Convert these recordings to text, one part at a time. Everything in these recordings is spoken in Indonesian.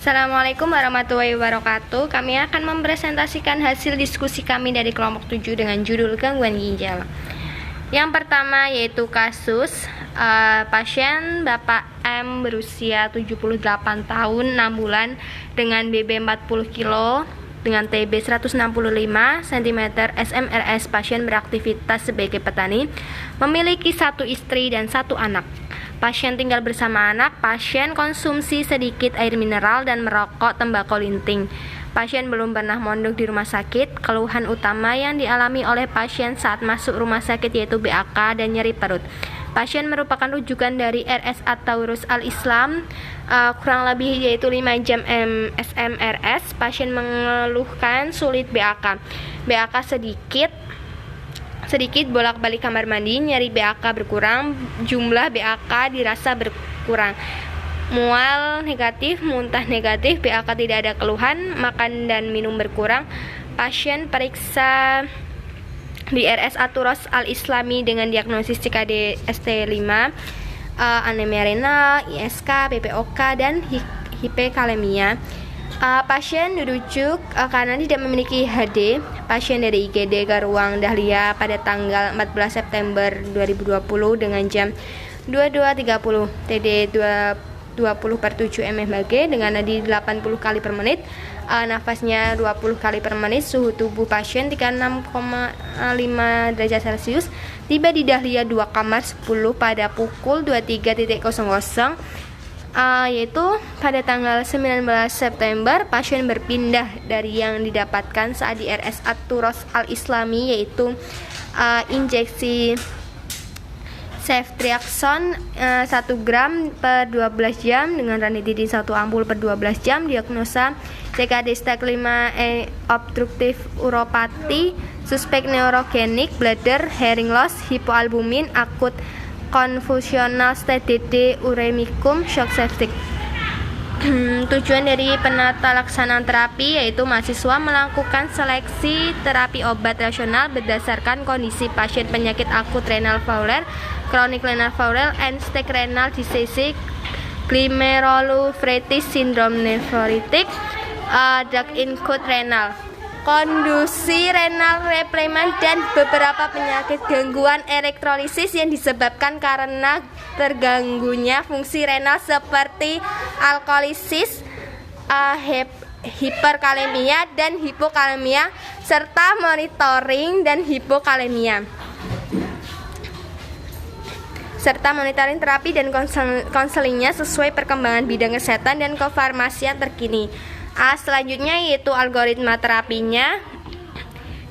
Assalamualaikum warahmatullahi wabarakatuh. Kami akan mempresentasikan hasil diskusi kami dari kelompok 7 dengan judul gangguan ginjal. Yang pertama yaitu kasus pasien Bapak M berusia 78 tahun 6 bulan dengan BB 40 kg dengan TB 165 cm, SMRS, pasien beraktivitas sebagai petani, memiliki satu istri dan satu anak. Pasien tinggal bersama anak, pasien konsumsi sedikit air mineral dan merokok tembakau linting. Pasien belum pernah mondok di rumah sakit. Keluhan utama yang dialami oleh pasien saat masuk rumah sakit yaitu BAK dan nyeri perut. Pasien merupakan rujukan dari RSA Taurus Al-Islam, kurang lebih yaitu 5 jam SMRS. Pasien mengeluhkan sulit BAK sedikit bolak-balik kamar mandi, nyeri BAK berkurang, jumlah BAK dirasa berkurang, mual negatif, muntah negatif, BAK tidak ada keluhan, makan dan minum berkurang. Pasien periksa di RSA Taurus Al-Islami dengan diagnosis CKD ST5, anemia renal, ISK, PPOK, dan hiperkalemia. Pasien dirujuk karena tidak memiliki HD. Pasien dari IGD ke ruang Dahlia pada tanggal 14 September 2020 dengan jam 22.30, TD 20/7 mmHg dengan nadi 80 kali per menit, nafasnya 20 kali per menit, suhu tubuh pasien 36,5 derajat Celcius, tiba di Dahlia 2 kamar 10 pada pukul 23.00, yaitu pada tanggal 19 September. Pasien berpindah dari yang didapatkan saat di RSA Taurus Al-Islami, yaitu injeksi ceftriaxone 1 gram per 12 jam dengan ranitidin 1 ampul per 12 jam, diagnosa CKD stage 5 obstruktif uropati, suspek neurogenik, bladder, hearing loss, hipoalbumin, akut konfusional state DD uremicum, shock septic. Tujuan dari penata laksanaan terapi yaitu mahasiswa melakukan seleksi terapi obat rasional berdasarkan kondisi pasien penyakit akut renal failure, chronic renal failure, end-stage renal disease, glomerulonephritis, sindrom nefritik, drug include renal, kondusi renal replemen, dan beberapa penyakit gangguan elektrolisis yang disebabkan karena terganggunya fungsi renal seperti alkolisis, hiperkalemia dan hipokalemia, serta monitoring dan hipokalemia, serta monitoring terapi dan konselingnya sesuai perkembangan bidang kesehatan dan kefarmasian terkini. Selanjutnya yaitu algoritma terapinya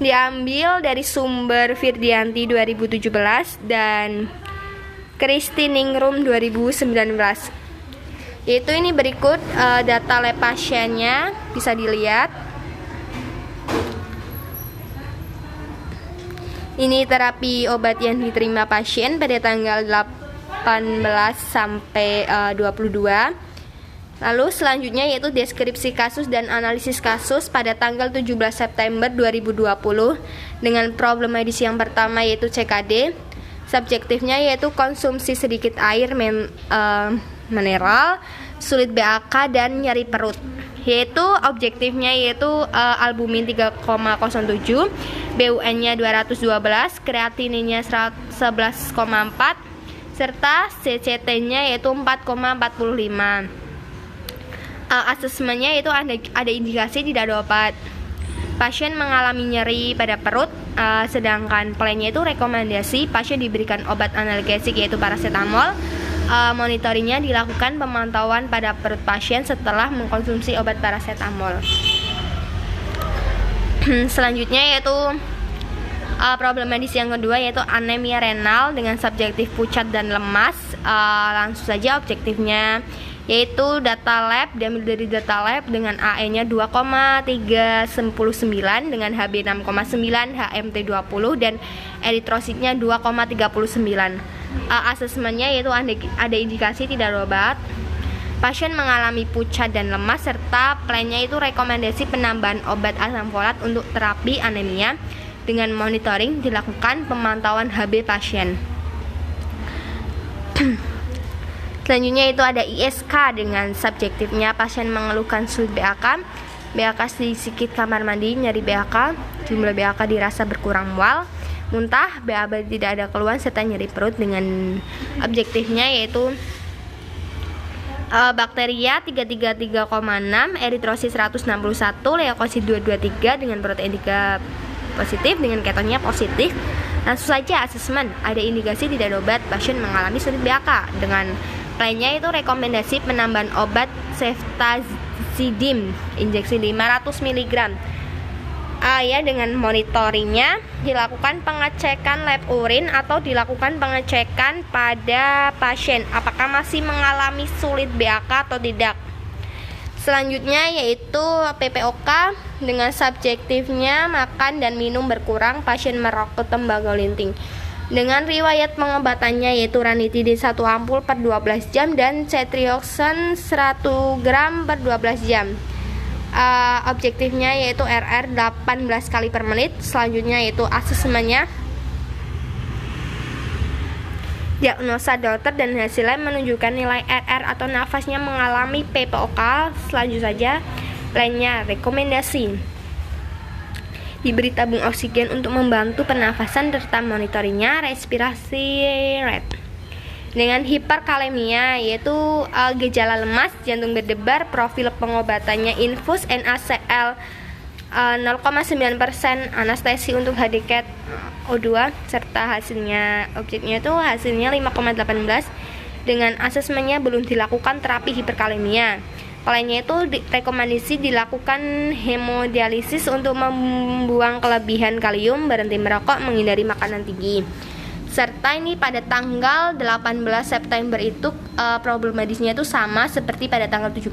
diambil dari sumber Firdianti 2017 dan Kristiningrum 2019. Yaitu ini berikut data lab pasiennya, bisa dilihat. Ini terapi obat yang diterima pasien pada tanggal 18 sampai 22. Lalu selanjutnya yaitu deskripsi kasus dan analisis kasus pada tanggal 17 September 2020 dengan problem medis yang pertama yaitu CKD. Subjektifnya yaitu konsumsi sedikit air mineral, sulit BAK, dan nyeri perut. Yaitu objektifnya yaitu albumin 3,07, BUN-nya 212, kreatininnya 11,4, serta CCT-nya yaitu 4,45. Asesmennya itu ada indikasi tidak ada obat. Pasien mengalami nyeri pada perut, sedangkan plannya itu rekomendasi pasien diberikan obat analgesik yaitu paracetamol. Monitoringnya dilakukan pemantauan pada perut pasien setelah mengkonsumsi obat paracetamol. Selanjutnya yaitu problem medis yang kedua yaitu anemia renal dengan subjektif pucat dan lemas. Langsung saja objektifnya yaitu data lab, diambil dari data lab dengan AE-nya 2,399 dengan HB 6,9, HMT 20 dan eritrositnya 2,39. Asesmennya yaitu ada indikasi tidak ada obat. Pasien mengalami pucat dan lemas serta plannya itu rekomendasi penambahan obat asam folat untuk terapi anemia. Dengan monitoring dilakukan pemantauan HB pasien. Selanjutnya itu ada ISK dengan subjektifnya pasien mengeluhkan sulit BAK, BAK sedikit kamar mandi, nyeri BAK, jumlah BAK dirasa berkurang mual, muntah, BAB tidak ada keluhan serta nyeri perut. Dengan objektifnya yaitu bakteria 333,6, eritrosit 161, leukosit 223 dengan protein 3 positif, dengan ketonnya positif. Langsung saja asesmen, ada indikasi tidak ada obat, pasien mengalami sulit BAK. Dengan lainnya itu rekomendasi penambahan obat ceftazidime injeksi 500 mg. Ya, dengan monitoringnya dilakukan pengecekan lab urin atau dilakukan pengecekan pada pasien apakah masih mengalami sulit BAK atau tidak. Selanjutnya yaitu PPOK dengan subjektifnya makan dan minum berkurang, pasien merokok tembakau linting. Dengan riwayat pengobatannya yaitu ranitidin 1 ampul per 12 jam dan cetirizine 100 gram per 12 jam. Objektifnya yaitu RR 18 kali per menit. Selanjutnya yaitu asesmennya, diagnosa dokter dan hasilnya menunjukkan nilai RR atau nafasnya mengalami PPOK. Selanjutnya lainnya rekomendasi diberi tabung oksigen untuk membantu pernafasan serta monitoringnya respirasi rate. Dengan hiperkalemia yaitu gejala lemas, jantung berdebar, profil pengobatannya infus NaCl 0,9%, anestesi untuk HDCat O2 serta hasilnya objeknya itu hasilnya 5,18. Dengan asesmennya belum dilakukan terapi hiperkalemia. Lainnya itu rekomendasi dilakukan hemodialisis untuk membuang kelebihan kalium, berhenti merokok, menghindari makanan tinggi. Serta ini pada tanggal 18 September itu problem medisnya itu sama seperti pada tanggal 17,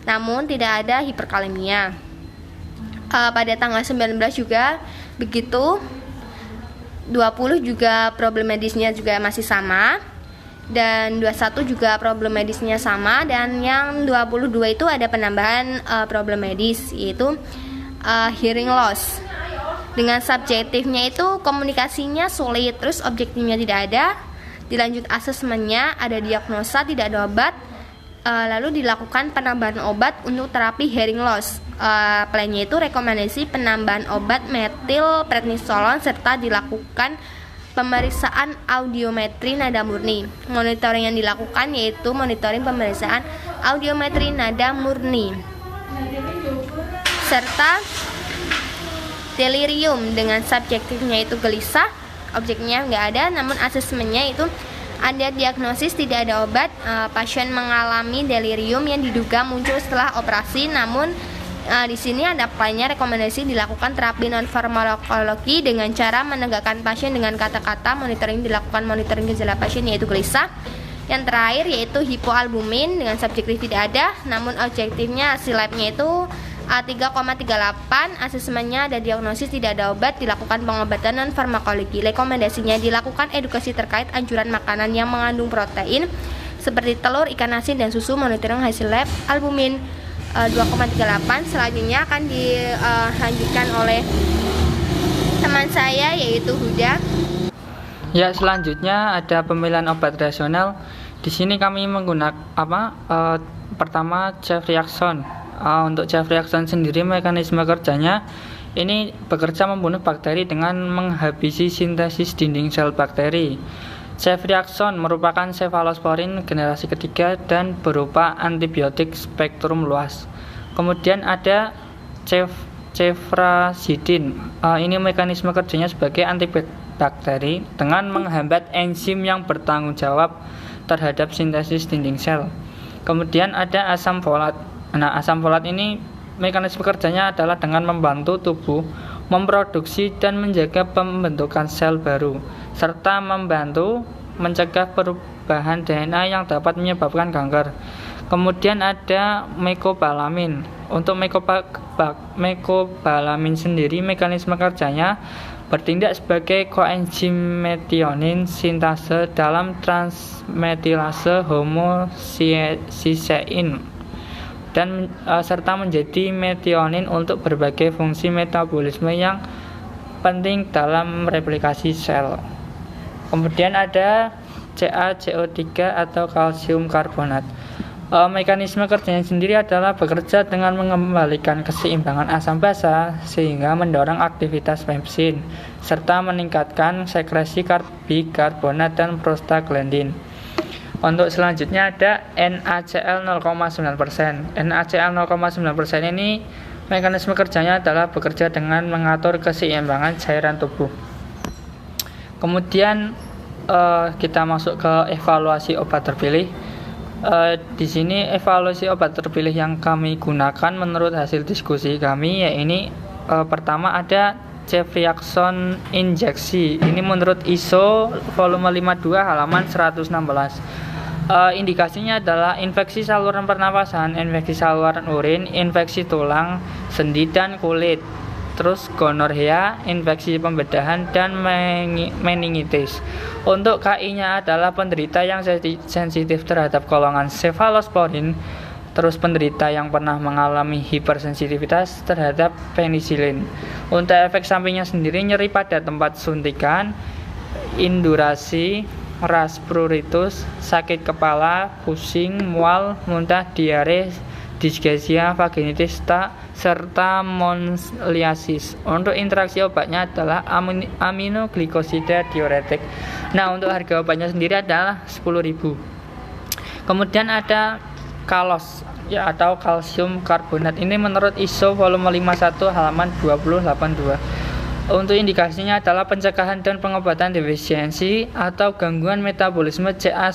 namun tidak ada hiperkalemia. Pada tanggal 19 juga begitu, 20 juga problem medisnya juga masih sama, dan 21 juga problem medisnya sama, dan yang 22 itu ada penambahan problem medis yaitu hearing loss. Dengan subjektifnya itu komunikasinya sulit, terus objektifnya tidak ada. Dilanjut asesmennya ada diagnosa tidak ada obat, lalu dilakukan penambahan obat untuk terapi hearing loss. Lainnya itu rekomendasi penambahan obat metil prednisolon serta dilakukan pemeriksaan audiometri nada murni. Monitoring yang dilakukan yaitu monitoring pemeriksaan audiometri nada murni serta delirium. Dengan subjektifnya itu gelisah, objeknya nggak ada, namun asesmennya itu ada diagnosis tidak ada obat. Pasien mengalami delirium yang diduga muncul setelah operasi, namun di sini ada lainnya rekomendasi dilakukan terapi non farmakologi dengan cara menegakkan pasien dengan kata-kata. Monitoring dilakukan monitoring gejala pasien yaitu gelisah. Yang terakhir yaitu hipoalbumin, dengan subjektif tidak ada, namun objektifnya hasil labnya itu 3,38. Asesmennya ada diagnosis tidak ada obat, dilakukan pengobatan non farmakologi. Rekomendasinya dilakukan edukasi terkait anjuran makanan yang mengandung protein seperti telur, ikan asin, dan susu. Monitoring hasil lab albumin 2,38. Selanjutnya akan dilanjutkan oleh teman saya yaitu Huda. Ya, selanjutnya ada pemilihan obat rasional. Di sini kami menggunakan pertama ceftriaxone. Untuk ceftriaxone sendiri mekanisme kerjanya ini bekerja membunuh bakteri dengan menghabisi sintesis dinding sel bakteri. Ceftriaxone merupakan cefalosporin generasi ketiga dan berupa antibiotik spektrum luas. Kemudian ada cefrazidin. Ini mekanisme kerjanya sebagai antibakteri dengan menghambat enzim yang bertanggung jawab terhadap sintesis dinding sel. Kemudian ada asam folat. Nah, asam folat ini mekanisme kerjanya adalah dengan membantu tubuh memproduksi dan menjaga pembentukan sel baru, serta membantu mencegah perubahan DNA yang dapat menyebabkan kanker. Kemudian ada mecobalamin. Untuk mecobalamin sendiri mekanisme kerjanya bertindak sebagai koenzim metionin sintase dalam transmetilase homosistein dan serta menjadi metionin untuk berbagai fungsi metabolisme yang penting dalam replikasi sel. Kemudian ada CaCO3 atau kalsium karbonat. Mekanisme kerjanya sendiri adalah bekerja dengan mengembalikan keseimbangan asam basa sehingga mendorong aktivitas pepsin serta meningkatkan sekresi bikarbonat dan prostaglandin. Untuk selanjutnya ada NaCl 0,9%. NaCl 0,9% ini mekanisme kerjanya adalah bekerja dengan mengatur keseimbangan cairan tubuh. Kemudian kita masuk ke evaluasi obat terpilih. Di sini evaluasi obat terpilih yang kami gunakan menurut hasil diskusi kami yaitu pertama ada ceftriaxone injeksi. Ini menurut ISO volume 52 halaman 116. Indikasinya adalah infeksi saluran pernapasan, infeksi saluran urin, infeksi tulang, sendi dan kulit. Terus gonorrea, infeksi pembedahan, dan meningitis. Untuk KI-nya adalah penderita yang sensitif terhadap golongan cefalosporin, terus penderita yang pernah mengalami hipersensitivitas terhadap penisilin. Untuk efek sampingnya sendiri nyeri pada tempat suntikan, indurasi, ras pruritus, sakit kepala, pusing, mual, muntah, diare, disgesia, vaginitis, serta monliasis. Untuk interaksi obatnya adalah aminoglikosida diuretik. Nah, untuk harga obatnya sendiri adalah 10.000. Kemudian ada kalos atau kalsium karbonat. Ini menurut ISO volume 51 halaman 2082. Untuk indikasinya adalah pencegahan dan pengobatan defisiensi atau gangguan metabolisme CA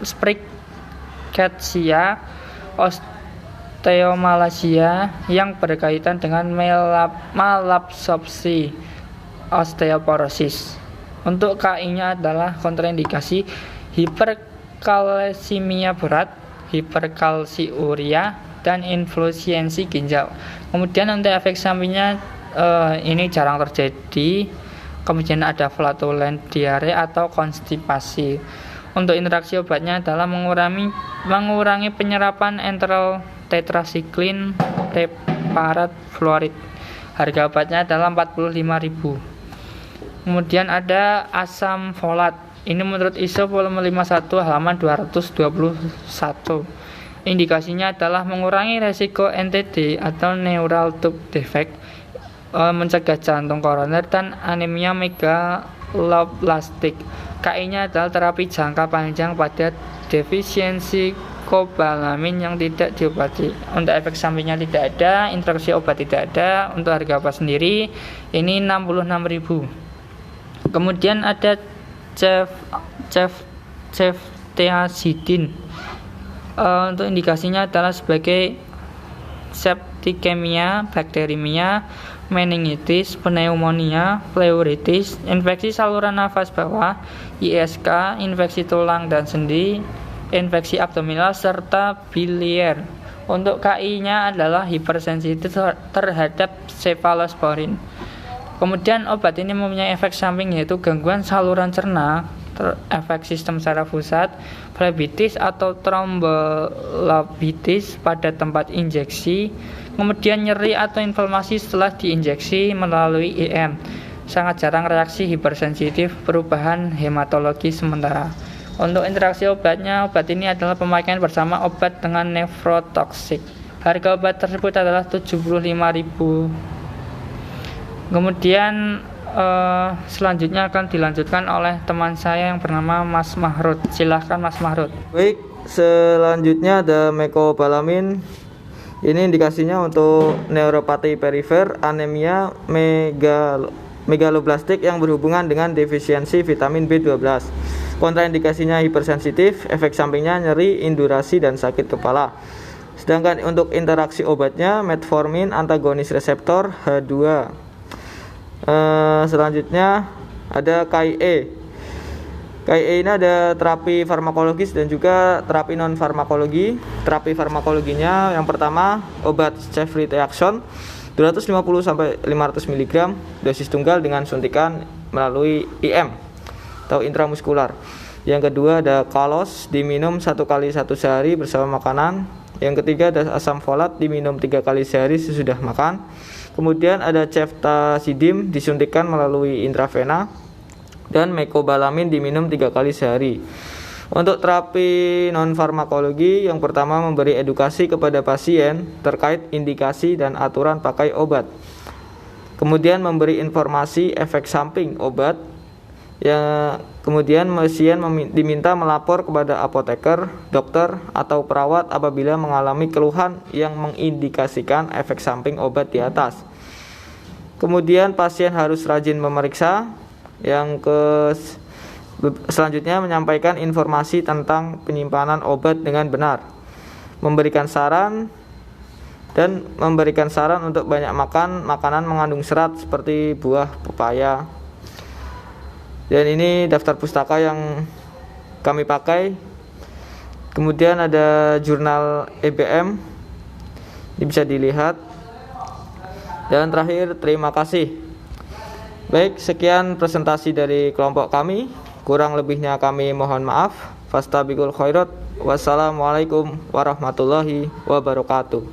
Sprightsia, osteomalacia yang berkaitan dengan malabsorpsi, osteoporosis. Untuk KI-nya adalah kontraindikasi hiperkalsemia berat, hiperkalsiuria, dan influensi ginjal. Kemudian untuk efek sampingnya ini jarang terjadi. Kemudian ada flatulent diare atau konstipasi. Untuk interaksi obatnya adalah mengurangi penyerapan enteral tetrasiklin preparat fluorid. Harga obatnya adalah 45.000. Kemudian ada asam folat. Ini menurut ISO volume 51 halaman 221. Indikasinya adalah mengurangi resiko NTD atau neural tube defect, mencegah jantung koroner, dan anemia megaloblastik. KI-nya adalah terapi jangka panjang pada defisiensi kobalamin yang tidak diobati. Untuk efek sampingnya tidak ada, interaksi obat tidak ada. Untuk harga obat sendiri ini 66.000. Kemudian ada ceftriaxone. Untuk indikasinya adalah sebagai septikemia, bakterimia, meningitis, pneumonia, pleuritis, infeksi saluran nafas bawah, ISK, infeksi tulang dan sendi, infeksi abdominal, serta biliar. Untuk KI-nya adalah hipersensitif terhadap cefalosporin. Kemudian obat ini mempunyai efek samping yaitu gangguan saluran cerna, efek sistem saraf pusat, phlebitis atau trombolitis pada tempat injeksi, kemudian nyeri atau inflamasi setelah diinjeksi melalui IM. Sangat jarang reaksi hipersensitif, perubahan hematologi sementara. Untuk interaksi obatnya, obat ini adalah pemakaian bersama obat dengan nefrotoksik. Harga obat tersebut adalah 75.000. Kemudian selanjutnya akan dilanjutkan oleh teman saya yang bernama Mas Mahrud. Silahkan Mas Mahrud. Baik, selanjutnya ada mecobalamin. Ini indikasinya untuk neuropati perifer, anemia megaloblastik yang berhubungan dengan defisiensi vitamin B12. Kontraindikasinya hipersensitif, efek sampingnya nyeri, indurasi, dan sakit kepala. Sedangkan untuk interaksi obatnya metformin antagonis reseptor H2. Selanjutnya ada KIE. KIE ini ada terapi farmakologis dan juga terapi non farmakologi. Terapi farmakologinya yang pertama obat ceftriaxone 250 sampai 500 mg dosis tunggal dengan suntikan melalui IM atau intramuskular. Yang kedua ada kalos diminum 1 kali 1 sehari bersama makanan. Yang ketiga ada asam folat diminum 3 kali sehari sesudah makan. Kemudian ada ceftazidime disuntikan melalui intravena. dan mecobalamin diminum 3 kali sehari. Untuk terapi non farmakologi, yang pertama memberi edukasi kepada pasien terkait indikasi dan aturan pakai obat. Kemudian memberi informasi efek samping obat. Kemudian pasien diminta melapor kepada apoteker, dokter, atau perawat apabila mengalami keluhan yang mengindikasikan efek samping obat di atas. Kemudian pasien harus rajin memeriksa. Selanjutnya menyampaikan informasi tentang penyimpanan obat dengan benar, memberikan saran untuk banyak makan makanan mengandung serat seperti buah pepaya. Dan ini daftar pustaka yang kami pakai. Kemudian ada jurnal EBM, ini bisa dilihat. Dan terakhir, terima kasih. Baik, sekian presentasi dari kelompok kami. Kurang lebihnya kami mohon maaf. Fastabiqul khairat. Wassalamualaikum warahmatullahi wabarakatuh.